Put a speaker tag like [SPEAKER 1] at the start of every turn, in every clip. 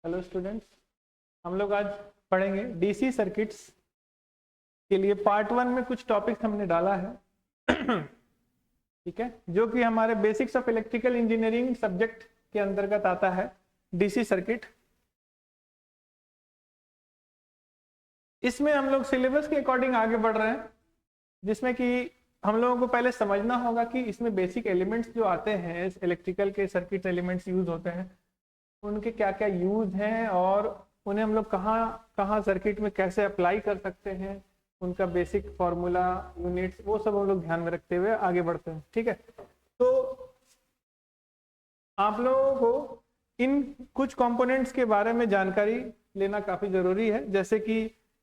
[SPEAKER 1] Hello students, हम लोग आज पढ़ेंगे डीसी सर्किट्स के लिए पार्ट 1 में कुछ टॉपिक्स हमने डाला है। ठीक है, जो कि हमारे basics of electrical engineering subject के अंतर्गत आता है डीसी सर्किट। इसमें हम लोग सिलेबस के अकॉर्डिंग आगे बढ़ रहे हैं, जिसमें कि हम लोगों को पहले समझना होगा कि इसमें बेसिक एलिमेंट्स जो आते हैं, इलेक्ट्रिकल के सर्किट एलिमेंट्स यूज होते हैं, उनके क्या क्या यूज हैं और उन्हें हम लोग कहाँ कहाँ सर्किट में कैसे अप्लाई कर सकते हैं, उनका बेसिक फॉर्मूला, यूनिट्स, वो सब हम लोग ध्यान में रखते हुए आगे बढ़ते हैं। ठीक है, तो आप लोगों को इन कुछ कंपोनेंट्स के बारे में जानकारी लेना काफी जरूरी है, जैसे कि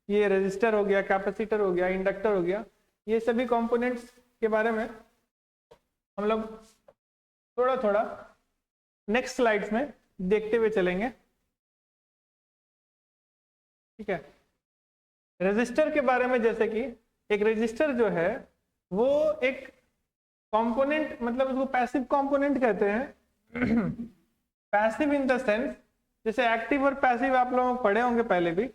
[SPEAKER 1] ये रेजिस्टर हो गया, कैपेसिटर हो गया, इंडक्टर हो गया। ये सभी कंपोनेंट्स के बारे में हम लोग थोड़ा थोड़ा नेक्स्ट स्लाइड्स में देखते हुए चलेंगे। ठीक है, रेजिस्टर के बारे में, जैसे कि एक रेजिस्टर जो है वो एक कंपोनेंट, मतलब उसको पैसिव कंपोनेंट कहते हैं। पैसिव इन द सेंस, जैसे एक्टिव और पैसिव आप लोग पढ़े होंगे पहले भी।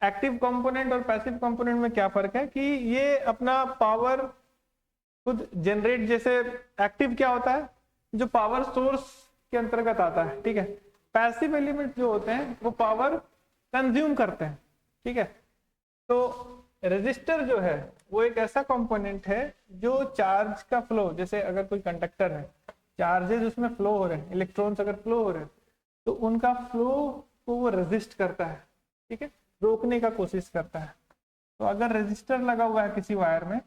[SPEAKER 1] एक्टिव कंपोनेंट और पैसिव कंपोनेंट में क्या फर्क है कि ये अपना पावर खुद जनरेट, जैसे एक्टिव क्या होता है, जो पावर सोर्स के अंतर्गत आता है। ठीक है, पैसिव एलिमेंट जो होते हैं वो पावर कंज्यूम करते हैं। ठीक है, तो रेजिस्टर जो है वो एक ऐसा कंपोनेंट है जो चार्ज का फ्लो, जैसे अगर कोई कंडक्टर है, चार्जेस उसमें फ्लो हो रहे हैं, इलेक्ट्रॉन्स अगर फ्लो हो रहे हैं, तो उनका फ्लो को वो रेजिस्ट करता है। ठीक है, रोकने का कोशिश करता है। तो अगर रेजिस्टर लगा हुआ है किसी वायर में,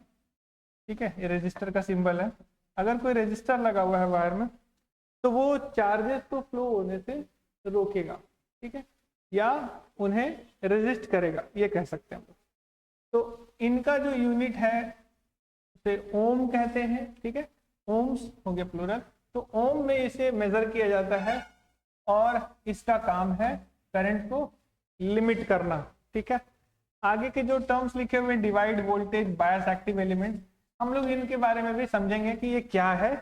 [SPEAKER 1] ठीक है, ये रेजिस्टर का सिंबल है, अगर कोई रेजिस्टर लगा हुआ है वायर में, तो वो चार्जेस को फ्लो होने से रोकेगा। ठीक है, या उन्हें रेजिस्ट करेगा, ये कह सकते हैं हम लोग। तो इनका जो यूनिट है उसे ओम कहते हैं। ठीक है, ओम्स हो गया प्लूरल। तो ओम में इसे मेजर किया जाता है और इसका काम है करंट को लिमिट करना। ठीक है, आगे के जो टर्म्स लिखे हुए, डिवाइड, वोल्टेज, बायस, एक्टिव एलिमेंट, हम लोग इनके बारे में भी समझेंगे कि ये क्या है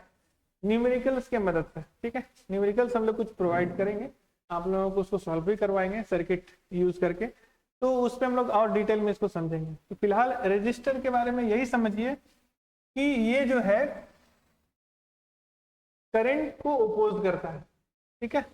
[SPEAKER 1] न्यूमेरिकल्स के मदद से। ठीक है, न्यूमेरिकल्स हम लोग कुछ प्रोवाइड करेंगे, आप लोगों को उसको सॉल्व भी करवाएंगे सर्किट यूज करके, तो उस पर हम लोग और डिटेल में इसको समझेंगे। तो फिलहाल रेजिस्टर के बारे में यही समझिए कि ये जो है करंट को ओपोज करता है। ठीक है,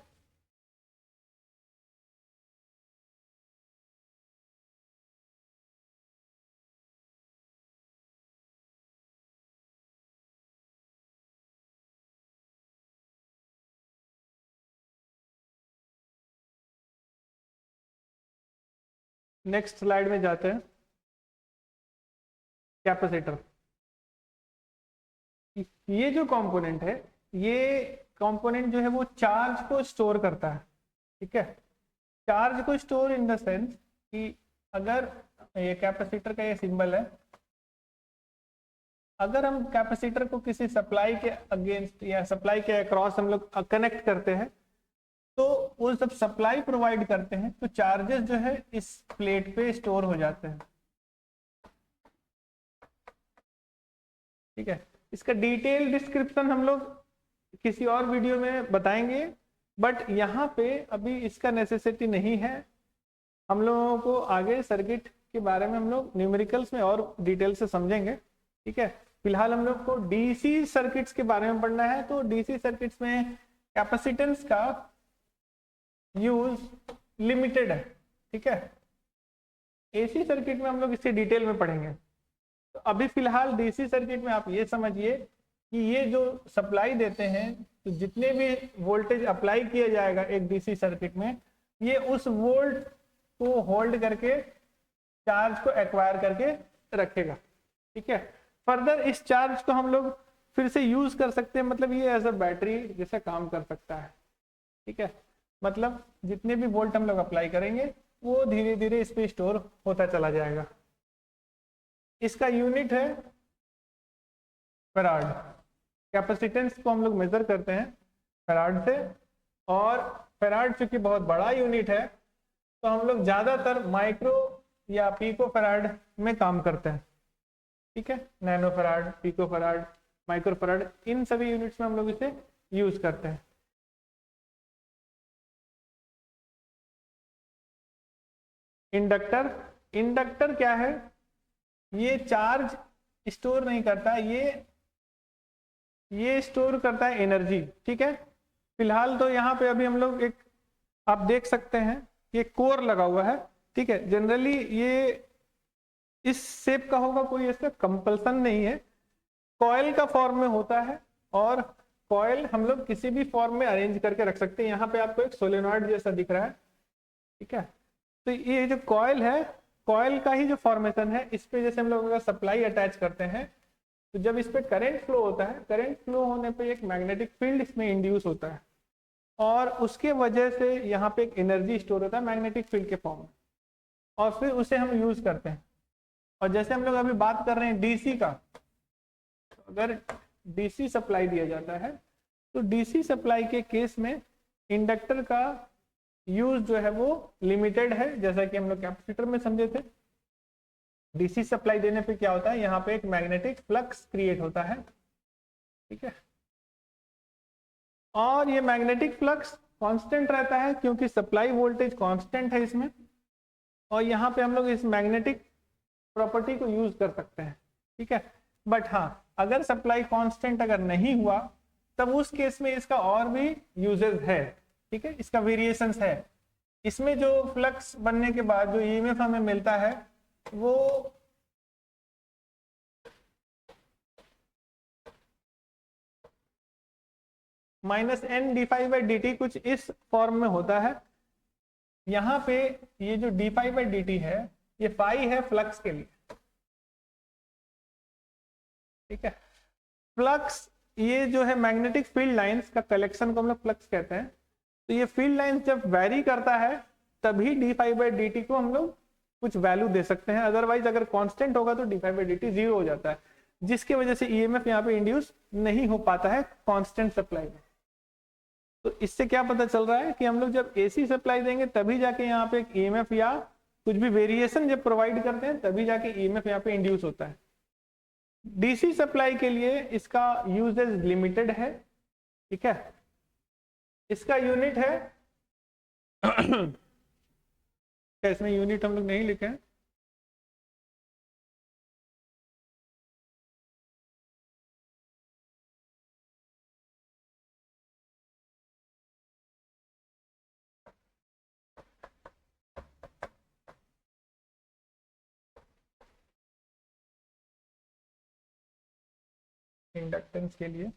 [SPEAKER 1] नेक्स्ट स्लाइड में जाते हैं। कैपेसिटर, ये जो कंपोनेंट है, ये कंपोनेंट जो है वो चार्ज को स्टोर करता है। ठीक है, चार्ज को स्टोर इन द सेंस कि अगर ये कैपेसिटर का ये सिंबल है, अगर हम कैपेसिटर को किसी सप्लाई के अगेंस्ट या सप्लाई के अक्रॉस हम लोग कनेक्ट करते हैं, तो वो जब सप्लाई प्रोवाइड करते हैं तो चार्जेस जो है इस प्लेट पे स्टोर हो जाते हैं। ठीक है, इसका डिटेल डिस्क्रिप्शन हम लोग किसी और वीडियो में बताएंगे, बट यहाँ पे अभी इसका नेसेसिटी नहीं है। हम लोगों को आगे सर्किट के बारे में हम लोग न्यूमेरिकल्स में और डिटेल से समझेंगे। ठीक है, फिलहाल हम लोग को डीसी सर्किट्स के बारे में पढ़ना है। तो डीसी सर्किट्स में कैपेसिटेंस का यूज लिमिटेड है। ठीक है, एसी सर्किट में हम लोग इससे डिटेल में पढ़ेंगे। तो अभी फिलहाल डीसी सर्किट में आप ये समझिए कि ये जो सप्लाई देते हैं, तो जितने भी वोल्टेज अप्लाई किया जाएगा एक डीसी सर्किट में, ये उस वोल्ट को होल्ड करके चार्ज को एक्वायर करके रखेगा। ठीक है, फर्दर इस चार्ज को हम लोग फिर से यूज कर सकते हैं, मतलब ये एज अ बैटरी जैसा काम कर सकता है। ठीक है, मतलब जितने भी वोल्ट हम लोग अप्लाई करेंगे वो धीरे धीरे इस पे स्टोर होता चला जाएगा। इसका यूनिट है फैराड। कैपेसिटेंस को हम लोग मेजर करते हैं फैराड से, और फैराड चूंकि बहुत बड़ा यूनिट है, तो हम लोग ज्यादातर माइक्रो या पिको फैराड में काम करते हैं। ठीक है, nano farad, pico farad, micro farad, इन सभी यूनिट्स में हम लोग इसे यूज करते हैं। इंडक्टर, इंडक्टर क्या है, ये चार्ज स्टोर नहीं करता, ये स्टोर करता है एनर्जी। ठीक है, फिलहाल तो यहाँ पे अभी हम लोग एक, आप देख सकते हैं ये कोर लगा हुआ है। ठीक है, जनरली ये इस शेप का होगा, कोई ऐसा कंपल्सन नहीं है, कॉइल का फॉर्म में होता है, और कॉइल हम लोग किसी भी फॉर्म में अरेंज करके रख सकते हैं। यहाँ पे आपको एक सोलेनॉइड जैसा दिख रहा है। ठीक है, तो ये जो कॉइल है, कॉइल का ही जो फॉर्मेशन है, इस पे जैसे हम लोग अगर सप्लाई अटैच करते हैं, तो जब इस पे करंट फ्लो होता है, करंट फ्लो होने पे एक मैग्नेटिक फील्ड इसमें इंड्यूस होता है, और उसके वजह से यहाँ पे एक एनर्जी स्टोर होता है मैग्नेटिक फील्ड के फॉर्म में, और फिर उसे हम यूज करते हैं। और जैसे हम लोग अभी बात कर रहे हैं डीसी का, तो अगर डीसी सप्लाई दिया जाता है, तो डीसी सप्लाई के केस में इंडक्टर का यूज जो है वो लिमिटेड है, जैसा कि हम लोग कैपेसिटर में समझे थे। डीसी सप्लाई देने पे क्या होता है, यहाँ पे एक मैग्नेटिक फ्लक्स क्रिएट होता है। ठीक है, और ये मैग्नेटिक फ्लक्स कांस्टेंट रहता है क्योंकि सप्लाई वोल्टेज कांस्टेंट है इसमें, और यहाँ पे हम लोग इस मैग्नेटिक प्रॉपर्टी को यूज कर सकते हैं। ठीक है, बट हाँ, अगर सप्लाई कांस्टेंट अगर नहीं हुआ, तब उस केस में इसका और भी यूजेस है। ठीक है, इसका वेरिएशंस है। इसमें जो फ्लक्स बनने के बाद जो ईएमएफ हमें मिलता है, वो -n d∅dt कुछ इस फॉर्म में होता है। यहाँ पे ये जो d∅dt है, ये फाई है फ्लक्स के लिए। ठीक है, फ्लक्स ये जो है मैग्नेटिक फील्ड लाइंस का कलेक्शन को हम लोग फ्लक्स कहते हैं। तो ये फील्ड लाइंस जब वेरी करता है, तभी d∅dt को हम लोग कुछ वैल्यू दे सकते हैं, अदरवाइज अगर कांस्टेंट होगा तो d∅dt 0 हो जाता है, जिसकी वजह से ईएमएफ यहाँ पे इंड्यूस नहीं हो पाता है कांस्टेंट सप्लाई में। तो इससे क्या पता चल रहा है कि हम लोग जब एसी सप्लाई देंगे, तभी जाके यहाँ पे एक ईएमएफ या कुछ भी वेरिएशन जब प्रोवाइड करते हैं, तभी जाके ईएमएफ यहाँ पे इंड्यूस होता है। डीसी सप्लाई के लिए इसका यूजेज लिमिटेड है। ठीक है, इसका यूनिट है इसमें यूनिट हम लोग नहीं लिखे हैं, इंडक्टेंस के लिए।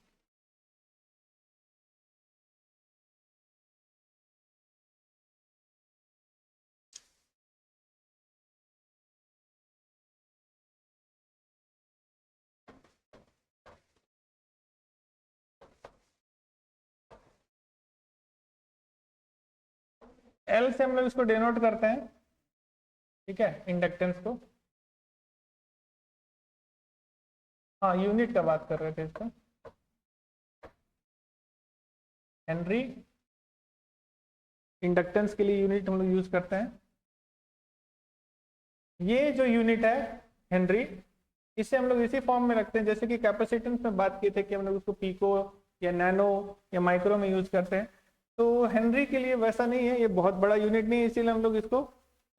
[SPEAKER 1] एल से हम लोग इसको डिनोट करते हैं। ठीक है, इंडक्टेंस को, हाँ यूनिट का बात कर रहे थे इसका, हेनरी। इंडक्टेंस के लिए यूनिट हम लोग यूज करते हैं। ये जो यूनिट है हेनरी, इसे हम लोग इसी फॉर्म में रखते हैं जैसे कि कैपेसिटेंस में बात किए थे कि हम लोग उसको पीको या नैनो या माइक्रो में यूज करते हैं। तो हेनरी के लिए वैसा नहीं है, ये बहुत बड़ा यूनिट नहीं है, इसीलिए हम लोग इसको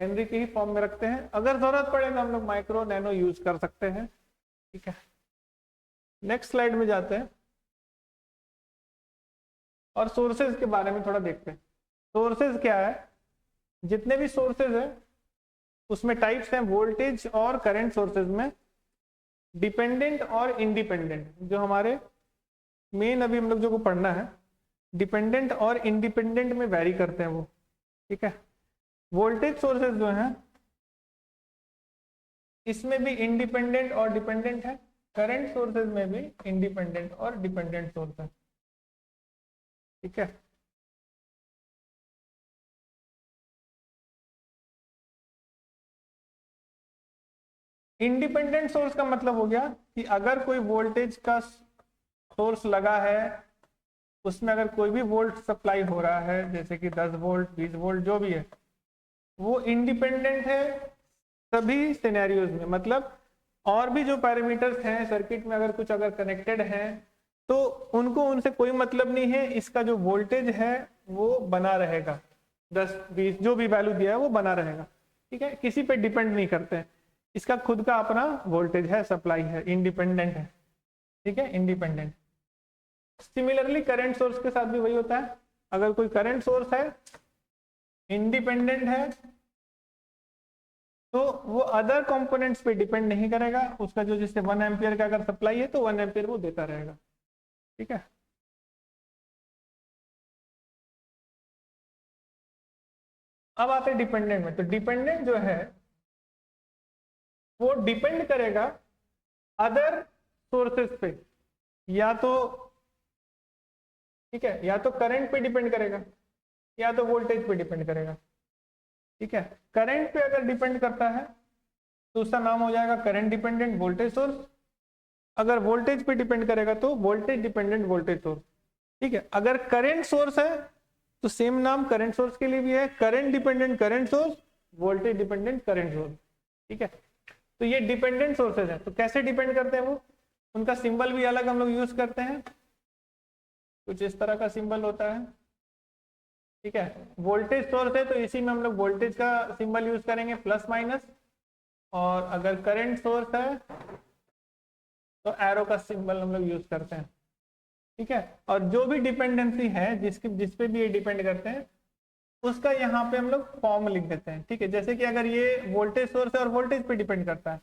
[SPEAKER 1] हेनरी के ही फॉर्म में रखते हैं। अगर जरूरत पड़े तो हम लोग माइक्रो नैनो यूज कर सकते हैं। ठीक है, नेक्स्ट स्लाइड में जाते हैं और सोर्सेज के बारे में थोड़ा देखते हैं। सोर्सेज क्या है, जितने भी सोर्सेज है उसमें टाइप्स हैं वोल्टेज और करंट सोर्सेज में, डिपेंडेंट और इंडिपेंडेंट। जो हमारे मेन अभी हम लोग जो को पढ़ना है, डिपेंडेंट और इंडिपेंडेंट में वैरी करते हैं वो। ठीक है, वोल्टेज सोर्सेज जो हैं इसमें भी इंडिपेंडेंट और डिपेंडेंट है, करंट सोर्सेज में भी इंडिपेंडेंट और डिपेंडेंट सोर्स है। ठीक है, इंडिपेंडेंट सोर्स का मतलब हो गया कि अगर कोई वोल्टेज का सोर्स लगा है, उसमें अगर कोई भी वोल्ट सप्लाई हो रहा है, जैसे कि 10 वोल्ट 20 वोल्ट जो भी है, वो इंडिपेंडेंट है सभी सिनेरियोज में। मतलब और भी जो पैरामीटर्स हैं सर्किट में अगर कुछ अगर कनेक्टेड हैं, तो उनको उनसे कोई मतलब नहीं है, इसका जो वोल्टेज है वो बना रहेगा, 10 20 जो भी वैल्यू दिया है वो बना रहेगा। ठीक है, किसी पे डिपेंड नहीं करते हैं, इसका खुद का अपना वोल्टेज है, सप्लाई है, इंडिपेंडेंट है, ठीक है, इंडिपेंडेंट। सिमिलरली करंट सोर्स के साथ भी वही होता है, अगर कोई करंट सोर्स है इंडिपेंडेंट है तो वो अदर कंपोनेंट्स पे डिपेंड नहीं करेगा, उसका जो जैसे 1 एम्पियर का अगर सप्लाई है तो 1 एम्पियर वो देता रहेगा, ठीक है। अब आते हैं डिपेंडेंट में, तो डिपेंडेंट जो है वो डिपेंड करेगा अदर सोर्सेस पे, या तो ठीक है, या तो करंट पे डिपेंड करेगा या तो वोल्टेज पे डिपेंड करेगा, ठीक है। करंट पे अगर डिपेंड करता है तो उसका नाम हो जाएगा करंट डिपेंडेंट वोल्टेज सोर्स, अगर वोल्टेज पे डिपेंड करेगा तो वोल्टेज डिपेंडेंट वोल्टेज सोर्स, ठीक है। अगर करंट सोर्स है तो सेम नाम करंट सोर्स के लिए भी है, current dependent current source, voltage dependent current source, ठीक है। तो ये डिपेंडेंट सोर्सेज है, तो कैसे डिपेंड करते हैं वो, उनका सिंबल भी अलग हम लोग यूज करते हैं, कुछ इस तरह का सिंबल होता है, ठीक है। वोल्टेज सोर्स है तो इसी में हम लोग वोल्टेज का सिंबल यूज करेंगे प्लस माइनस, और अगर करंट सोर्स है तो एरो का सिंबल हम लोग यूज करते हैं, ठीक है। और जो भी डिपेंडेंसी है जिस पे भी ये डिपेंड करते हैं उसका यहाँ पे हम लोग फॉर्म लिख देते हैं, ठीक है। जैसे कि अगर ये वोल्टेज सोर्स है और वोल्टेज पे डिपेंड करता है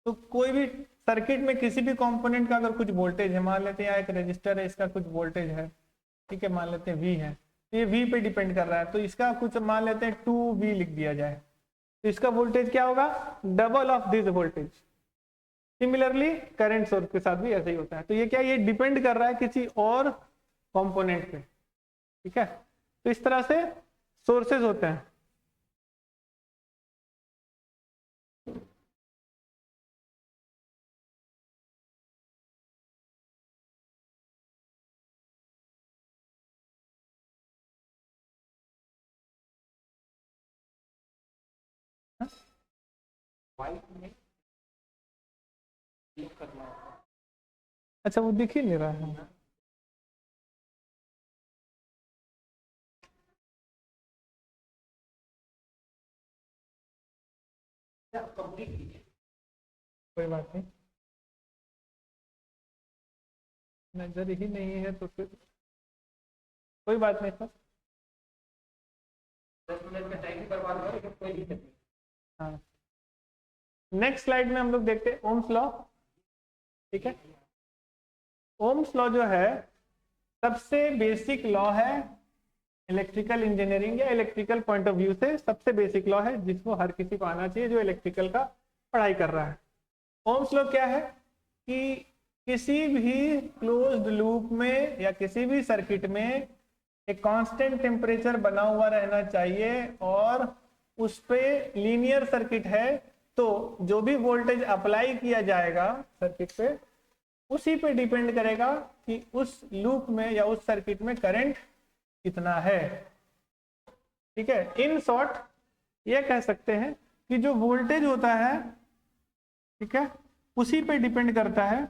[SPEAKER 1] तो कोई भी सर्किट में किसी भी कंपोनेंट का अगर कुछ वोल्टेज है, मान लेते हैं एक रजिस्टर है इसका कुछ वोल्टेज है, ठीक है, मान लेते हैं V है, तो ये V पे डिपेंड कर रहा है, तो इसका कुछ मान लेते हैं 2V लिख दिया जाए, तो इसका वोल्टेज क्या होगा, double of this voltage. Similarly current source के साथ भी ऐसा ही होता है, तो ये क्या, ये डिपेंड कर रहा है किसी और कंपोनेंट पे, ठीक है। तो इस तरह से सोर्सेज होते हैं। अच्छा वो दिख ही नहीं रहा है, कोई बात नहीं, नजर ही नहीं है तो फिर कोई बात नहीं सर, 10 मिनट में टाइम बर्बाद हो लेकिन कोई दिक्कत नहीं। हाँ, नेक्स्ट स्लाइड में हम लोग देखते हैं ओम्स लॉ, ठीक है। ओम्स लॉ जो है सबसे बेसिक लॉ है इलेक्ट्रिकल इंजीनियरिंग या इलेक्ट्रिकल पॉइंट ऑफ व्यू से सबसे बेसिक लॉ है जिसको हर किसी को आना चाहिए जो इलेक्ट्रिकल का पढ़ाई कर रहा है। ओम्स लॉ क्या है कि किसी भी क्लोज्ड लूप में या किसी भी सर्किट में एक कांस्टेंट टेम्परेचर बना हुआ रहना चाहिए, और उस पे लीनियर सर्किट है तो जो भी वोल्टेज अप्लाई किया जाएगा सर्किट पे उसी पे डिपेंड करेगा कि उस लूप में या उस सर्किट में करंट कितना है, ठीक है। इन शॉर्ट ये कह सकते हैं कि जो वोल्टेज होता है, ठीक है, उसी पे डिपेंड करता है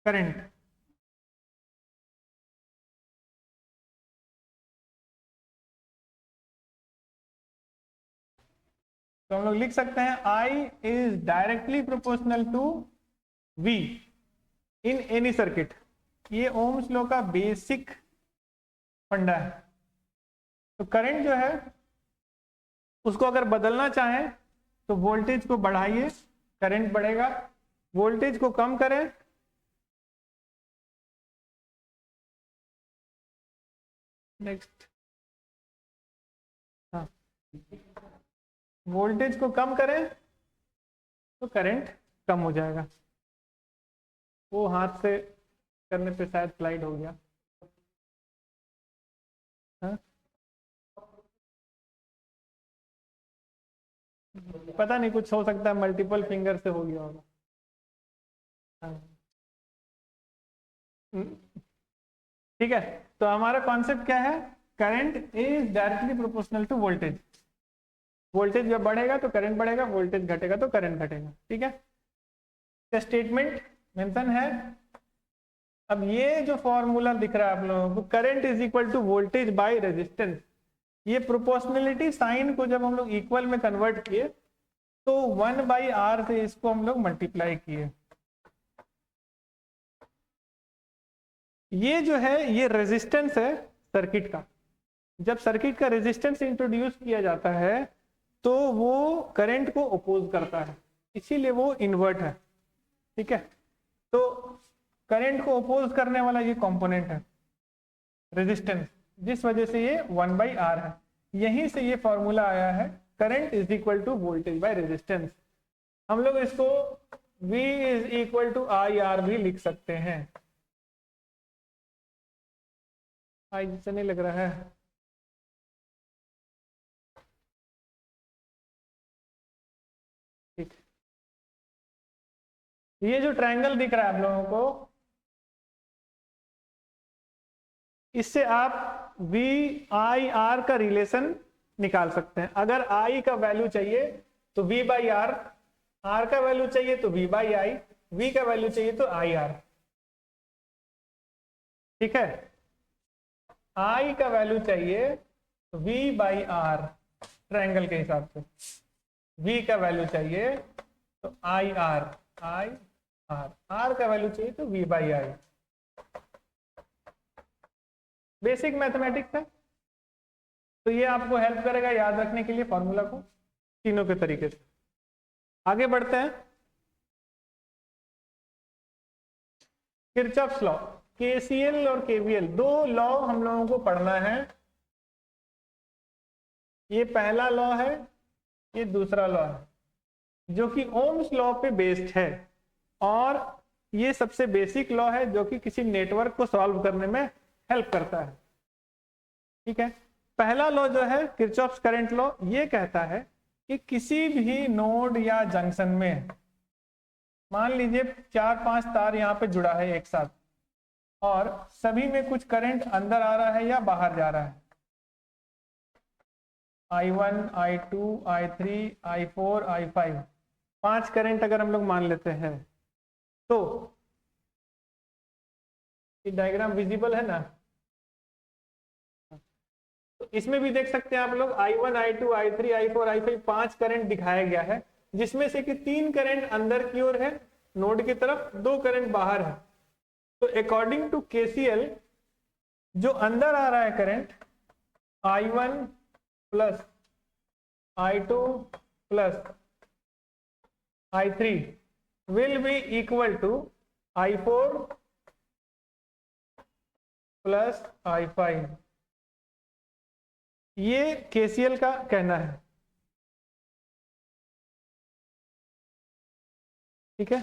[SPEAKER 1] करंट। तो हम लोग लिख सकते हैं I is directly proportional to V in any circuit. ये ओम्स लॉ का बेसिक फंडा है। तो करंट जो है उसको अगर बदलना चाहें तो वोल्टेज को बढ़ाइए, करंट बढ़ेगा, वोल्टेज को कम करें नेक्स्ट, हाँ, वोल्टेज को कम करें तो करंट कम हो जाएगा। वो हाथ से करने पे शायद स्लाइड हो गया, हाँ? पता नहीं, कुछ हो सकता है मल्टीपल फिंगर से हो गया होगा, हाँ। ठीक है, तो हमारा कॉन्सेप्ट क्या है, current is directly proportional to voltage. Voltage जब बढ़ेगा तो करंट बढ़ेगा, वोल्टेज घटेगा तो करंट घटेगा, ठीक है। इसका स्टेटमेंट मेंशन है। अब ये जो फॉर्मूला दिख रहा है आप लोगों को, current is equal to voltage by resistance, ये प्रोपोर्शनलिटी साइन को जब हम लोग इक्वल में कन्वर्ट किए तो 1/r से इसको हम लोग मल्टीप्लाई किए। ये जो है ये रेजिस्टेंस है सर्किट का। जब सर्किट का रेजिस्टेंस इंट्रोड्यूस किया जाता है तो वो करंट को अपोज करता है, इसीलिए वो इन्वर्ट है। ठीक है, तो करंट को अपोज करने वाला ये कंपोनेंट है रेजिस्टेंस, जिस वजह से ये 1/r है। यहीं से ये फॉर्मूला आया है current is equal to voltage by resistance. हम लोग इसको V is equal to IR भी लिख सकते हैं। आई से नहीं लग रहा है? ठीक, ये जो ट्रायंगल दिख रहा है आप लोगों को, इससे आप VIR का रिलेशन निकाल सकते हैं। अगर I का वैल्यू चाहिए तो V/R, R का वैल्यू चाहिए तो V/I, V का वैल्यू चाहिए तो IR। ठीक है, I का वैल्यू चाहिए तो V/R ट्रायंगल के हिसाब से, V का वैल्यू चाहिए तो IR, R का वैल्यू चाहिए तो V/I। बेसिक मैथमेटिक्स है, तो ये आपको हेल्प करेगा याद रखने के लिए फॉर्मूला को तीनों के तरीके से। आगे बढ़ते हैं। किरचॉफ्स लॉ, KCL और KVL, दो लॉ हम लोगों को पढ़ना है। ये पहला लॉ है, ये दूसरा लॉ है, जो कि ओम्स लॉ पे बेस्ड है, और ये सबसे बेसिक लॉ है जो कि किसी नेटवर्क को सॉल्व करने में हेल्प करता है। ठीक है, पहला लॉ जो है किरचॉफ्स करंट लॉ, ये कहता है कि किसी भी नोड या जंक्शन में, मान लीजिए 4-5 तार यहाँ पे जुड़ा है एक साथ, और सभी में कुछ करंट अंदर आ रहा है या बाहर जा रहा है, I1, I2, I3, I4, I5, 5 current अगर हम लोग मान लेते हैं तो ये डायग्राम विजिबल है ना? तो इसमें भी देख सकते हैं आप लोग I1, I2, I3, I4, I5 5 current दिखाया गया है, जिसमें से कि 3 करंट अंदर की ओर है नोड की तरफ, 2 करंट बाहर है। तो अकॉर्डिंग टू KCL जो अंदर आ रहा है current I1 plus I2 plus I3 will be equal to I4 plus I5। ये KCL का कहना है। ठीक है,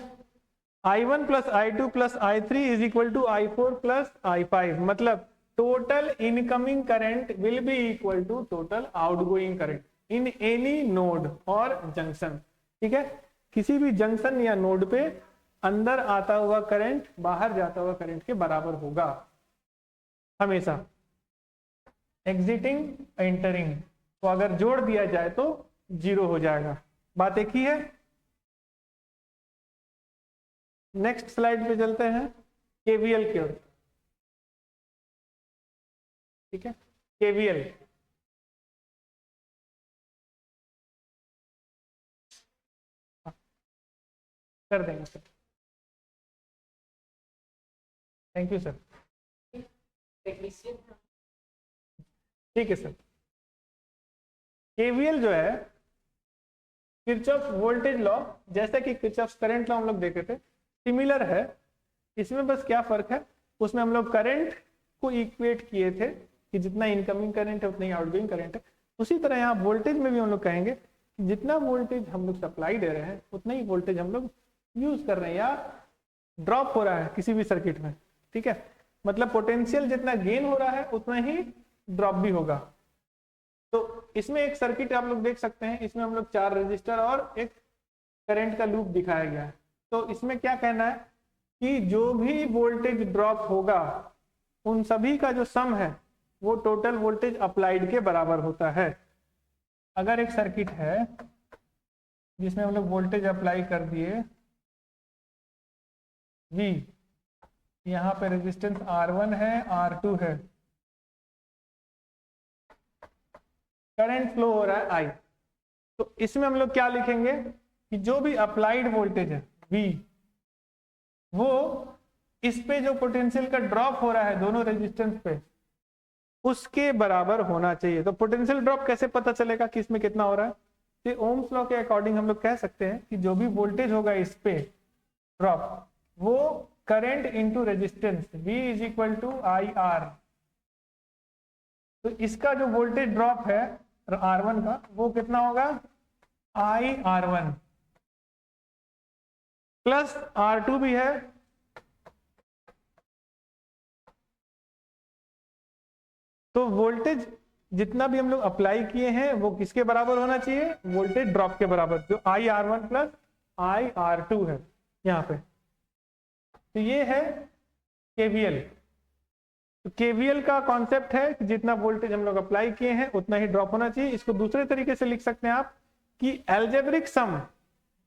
[SPEAKER 1] I1 plus I2 plus I3 is equal to I4 plus I5, मतलब total incoming current will be equal to total outgoing current in any node और junction. ठीक है, किसी भी जंक्शन या नोड पे अंदर आता हुआ करंट बाहर जाता हुआ करंट के बराबर होगा हमेशा। एग्जिटिंग एंटरिंग को अगर जोड़ दिया जाए तो 0 हो जाएगा। बात एक ही है। नेक्स्ट स्लाइड पे चलते हैं, KVL की ओर। ठीक है, KVL कर देंगे सर। Thank you sir. ठीक है सर, KVL जो है किरचॉफ वोल्टेज लॉ, जैसा कि किरचॉफ करंट लॉ हम लोग देखे थे, सिमिलर है। इसमें बस क्या फर्क है, उसमें हम लोग करंट को इक्वेट किए थे कि जितना इनकमिंग करंट है उतना ही आउटगोइंग करंट है। उसी तरह यहाँ वोल्टेज में भी हम लोग कहेंगे कि जितना वोल्टेज हम लोग सप्लाई दे रहे हैं उतना ही वोल्टेज हम लोग यूज कर रहे हैं या ड्रॉप हो रहा है किसी भी सर्किट में। ठीक है, मतलब पोटेंशियल जितना गेन हो रहा है उतना ही ड्रॉप भी होगा। तो इसमें एक सर्किट आप लोग देख सकते हैं, इसमें हम लोग 4 रजिस्टर और एक करंट का लूप दिखाया गया है। तो इसमें क्या कहना है कि जो भी वोल्टेज ड्रॉप होगा उन सभी का जो सम है वो टोटल वोल्टेज अप्लाइड के बराबर होता है। अगर एक सर्किट है जिसमें हम लोग वोल्टेज अप्लाई कर दिए V, यहाँ पे रेजिस्टेंस R1 है, R2 है, करंट फ्लो हो रहा है आई। तो इसमें हम लोग क्या लिखेंगे कि जो भी अप्लाइड वोल्टेज है V, वो इस पे जो पोटेंशियल का ड्रॉप हो रहा है दोनों रेजिस्टेंस पे, उसके बराबर होना चाहिए। तो पोटेंशियल ड्रॉप कैसे पता चलेगा कि इसमें कितना हो रहा है? तो ओम्स लॉ के अकॉर्डिंग हम लोग कह सकते हैं कि जो भी वोल्टेज होगा इस पे ड्रॉप, वो current into resistance V is equal to I R. तो इसका जो वोल्टेज ड्रॉप है R1 का, वो कितना होगा? आई R1 प्लस R2 भी है, तो वोल्टेज जितना भी हम लोग अप्लाई किए हैं वो किसके बराबर होना चाहिए? वोल्टेज ड्रॉप के बराबर, जो आई R1 प्लस आई R2 है यहाँ पे। तो ये है KVL। तो KVL का कॉन्सेप्ट है कि जितना वोल्टेज हम लोग अप्लाई किए हैं उतना ही ड्रॉप होना चाहिए। इसको दूसरे तरीके से लिख सकते हैं आप कि एल्जेब्रिक सम,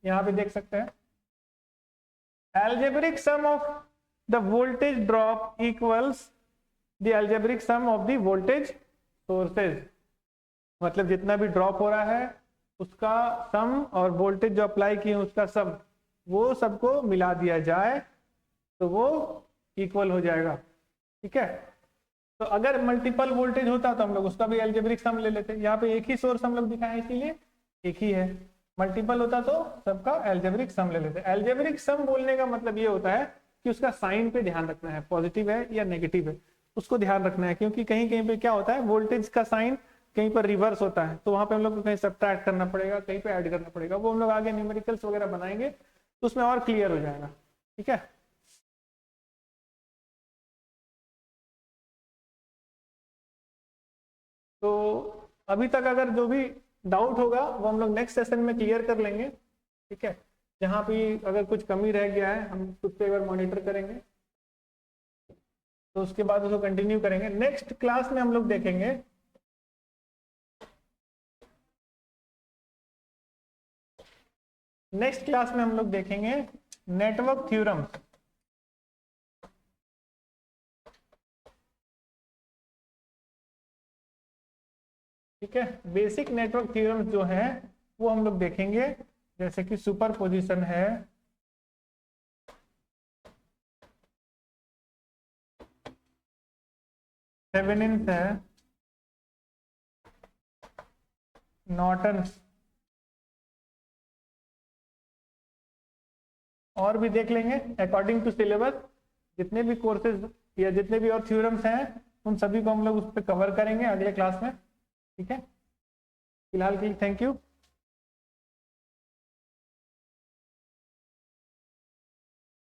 [SPEAKER 1] यहाँ पे देख सकते हैं, algebraic sum of the voltage drop equals the algebraic sum of the voltage sources. मतलब जितना भी ड्रॉप हो रहा है उसका सम और वोल्टेज जो अप्लाई किए उसका सम, वो सबको मिला दिया जाए तो वो इक्वल हो जाएगा। ठीक है। तो अगर मल्टीपल वोल्टेज होता तो हम लोग उसका भी एल्जेब्रिक सम ले लेते। यहाँ पे एक ही सोर्स हम लोग दिखाए इसीलिए एक ही है। मल्टीपल होता तो सबका एल्जेब्रिक सम ले लेते। एल्जेब्रिक सम बोलने का मतलब ये होता है कि उसका साइन पे ध्यान रखना है, पॉजिटिव है या नेगेटिव है उसको ध्यान रखना है, क्योंकि कहीं कहीं पे क्या होता है वोल्टेज का साइन कहीं पर रिवर्स होता है, तो वहां पे हम लोग को कहीं सब्ट्रैक्ट करना पड़ेगा, कहीं पे ऐड करना पड़ेगा। वो हम लोग आगे न्यूमेरिकल्स वगैरह बनाएंगे तो उसमें और क्लियर हो जाएगा। ठीक है। तो अभी तक अगर जो भी डाउट होगा वो हम लोग नेक्स्ट सेशन में क्लियर कर लेंगे। ठीक है। जहाँ भी अगर कुछ कमी रह गया है हम खुद पे एक बार मॉनिटर करेंगे, तो उसके बाद उसको कंटिन्यू करेंगे। नेक्स्ट क्लास में हम लोग देखेंगे नेटवर्क थ्योरम। ठीक है। बेसिक नेटवर्क थ्योरम्स जो है वो हम लोग देखेंगे, जैसे कि सुपरपोजिशन है, थेवेनिन्स है, नॉर्टन्स, और भी देख लेंगे अकॉर्डिंग टू सिलेबस। जितने भी कोर्सेज या जितने भी और थ्योरम्स हैं उन सभी को हम लोग उस पर कवर करेंगे अगले क्लास में। ठीक है। फिलहाल के लिए थैंक यू।